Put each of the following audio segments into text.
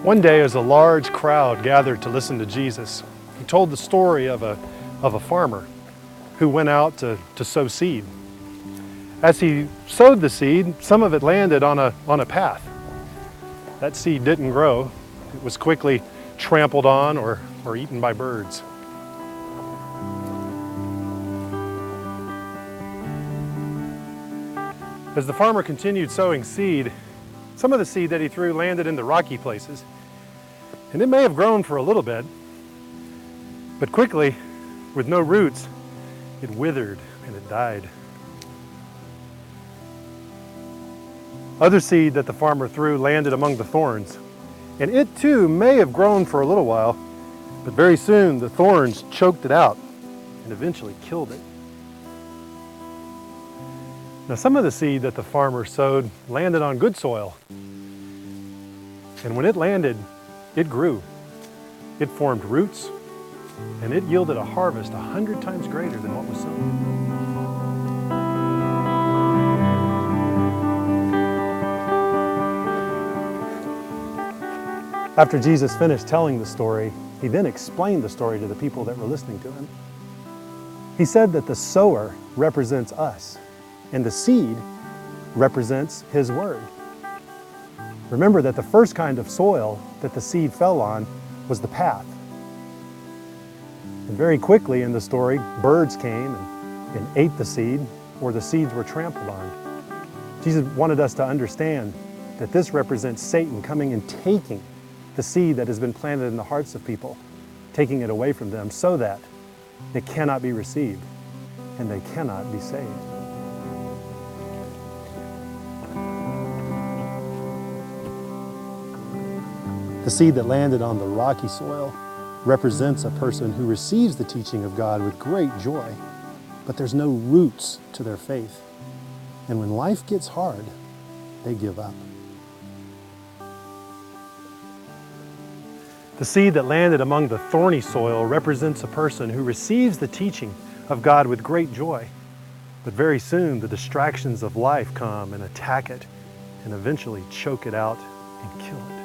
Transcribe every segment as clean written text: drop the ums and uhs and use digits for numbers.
One day, as a large crowd gathered to listen to Jesus, he told the story of a farmer who went out to sow seed. As he sowed the seed, some of it landed on a path. That seed didn't grow. It was quickly trampled on or eaten by birds. As the farmer continued sowing seed, some of the seed that he threw landed in the rocky places, and it may have grown for a little bit, but quickly, with no roots, it withered and it died. Other seed that the farmer threw landed among the thorns, and it too may have grown for a little while, but very soon the thorns choked it out and eventually killed it. Now, some of the seed that the farmer sowed landed on good soil, and when it landed, it grew. It formed roots, and it yielded a harvest 100 times greater than what was sown. After Jesus finished telling the story, he then explained the story to the people that were listening to him. He said that the sower represents us, and the seed represents his word. Remember that the first kind of soil that the seed fell on was the path. And very quickly in the story, birds came and ate the seed, or the seeds were trampled on. Jesus wanted us to understand that this represents Satan coming and taking the seed that has been planted in the hearts of people, taking it away from them so that it cannot be received and they cannot be saved. The seed that landed on the rocky soil represents a person who receives the teaching of God with great joy, but there's no roots to their faith. And when life gets hard, they give up. The seed that landed among the thorny soil represents a person who receives the teaching of God with great joy, but very soon the distractions of life come and attack it and eventually choke it out and kill it.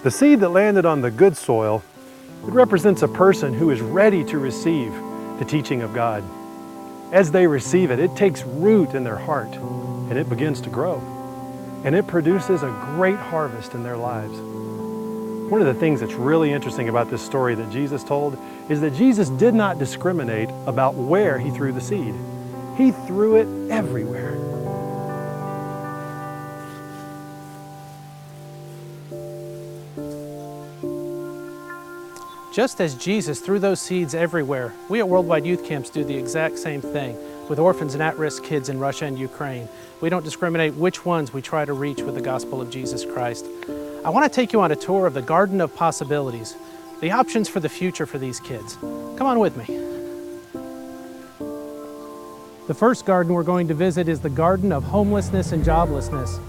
The seed that landed on the good soil, it represents a person who is ready to receive the teaching of God. As they receive it, it takes root in their heart and it begins to grow. And it produces a great harvest in their lives. One of the things that's really interesting about this story that Jesus told is that Jesus did not discriminate about where he threw the seed. He threw it everywhere. Just as Jesus threw those seeds everywhere, we at Worldwide Youth Camps do the exact same thing with orphans and at-risk kids in Russia and Ukraine. We don't discriminate which ones we try to reach with the gospel of Jesus Christ. I want to take you on a tour of the Garden of Possibilities, the options for the future for these kids. Come on with me. The first garden we're going to visit is the Garden of Homelessness and Joblessness.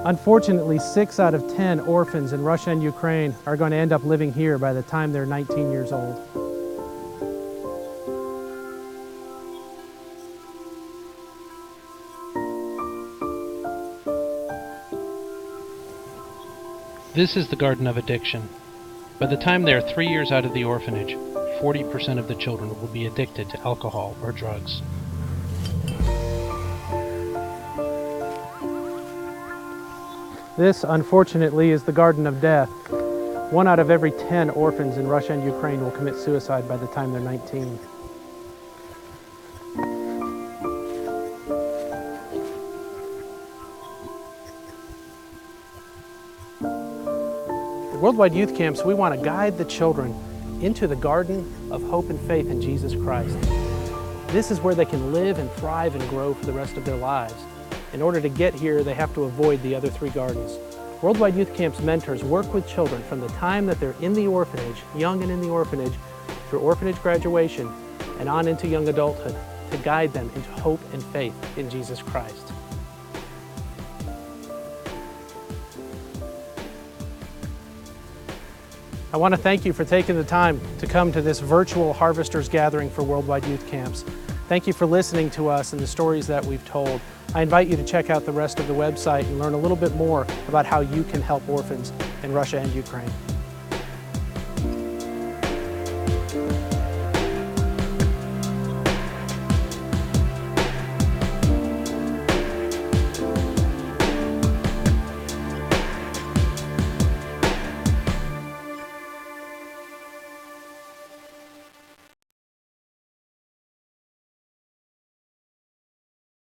Unfortunately, 6 out of 10 orphans in Russia and Ukraine are going to end up living here by the time they're 19 years old. This is the Garden of Addiction. By the time they are 3 years out of the orphanage, 40% of the children will be addicted to alcohol or drugs. This, unfortunately, is the Garden of Death. 1 out of every 10 orphans in Russia and Ukraine will commit suicide by the time they're 19. The Worldwide Youth Camps, we want to guide the children into the garden of hope and faith in Jesus Christ. This is where they can live and thrive and grow for the rest of their lives. In order to get here, they have to avoid the other 3 gardens. Worldwide Youth Camp's mentors work with children from the time that they're in the orphanage, young and in the orphanage, through orphanage graduation and on into young adulthood to guide them into hope and faith in Jesus Christ. I want to thank you for taking the time to come to this virtual Harvesters Gathering for Worldwide Youth Camps. Thank you for listening to us and the stories that we've told. I invite you to check out the rest of the website and learn a little bit more about how you can help orphans in Russia and Ukraine.